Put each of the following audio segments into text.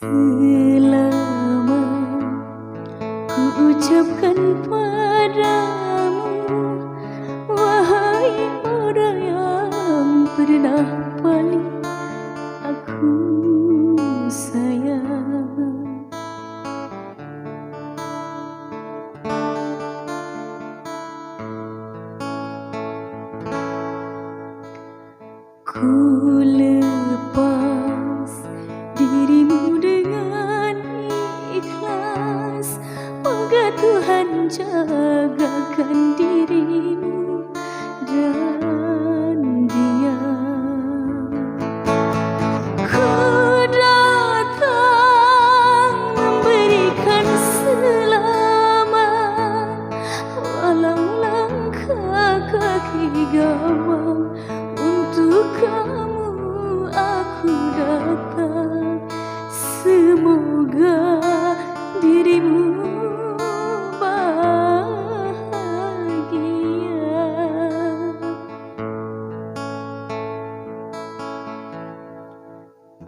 Selama ku ucapkan padamu, wahai orang yang pernah paling aku sayang, ku lepas dirimu dengan ikhlas. Moga Tuhan jagakan dirimu dan dia. Ku datang memberikan selamat, walau langkah kaki gawang untuk kamu aku datang. Semoga dirimu bahagia.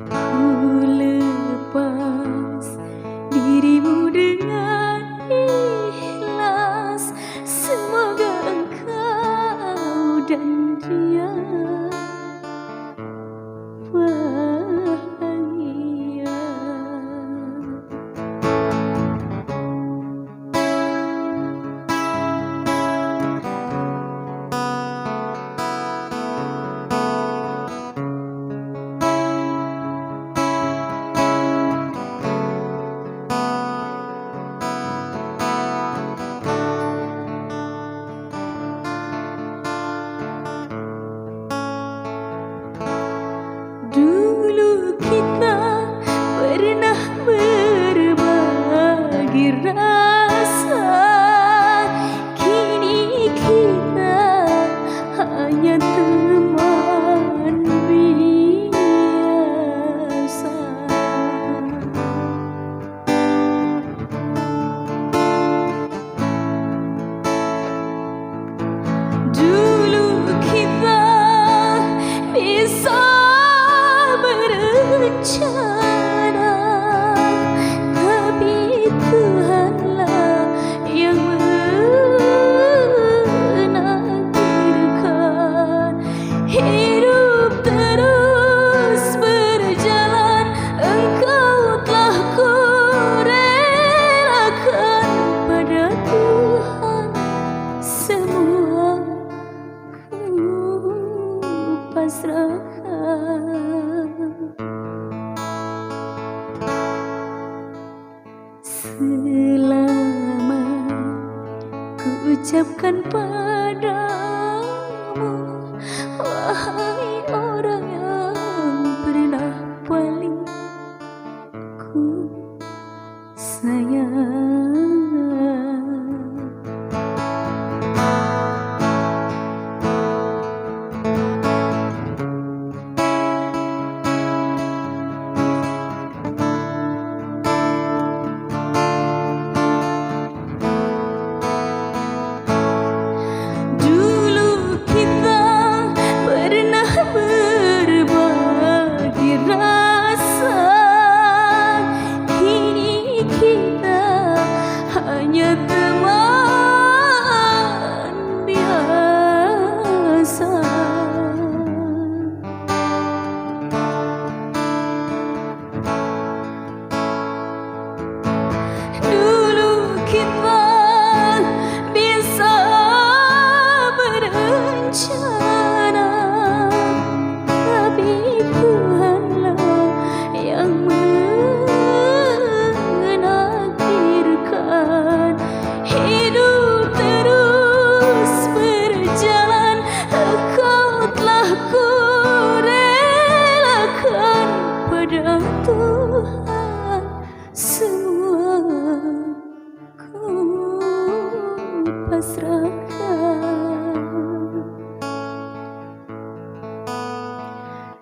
Ku lepas dirimu dengan ikhlas. Semoga engkau dan dia bahagia. Dulu kita pernah berbagi rasa, kini kita hanya teman biasa. Dulu kita bisa berencana, tapi Tuhanlah yang menakdirkan. Hidup terus berjalan, engkau telah kurelakan pada Tuhan. Semua ku pasrahkan. Selama ku ucapkan padamu, wahai orang yang pernah paling ku sayang. Hanya teman biasa. Dulu kita bisa berencana, tapi Tuhanlah yang menakdirkan. Hidup terus berjalan, engkau telah kurelakan pada Tuhan. Semua ku pasrahkan.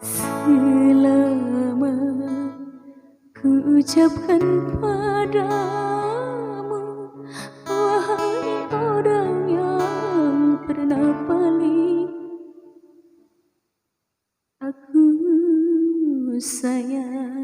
Selama ku ucapkan padamu, wahai orang yang pernah paling aku sayang.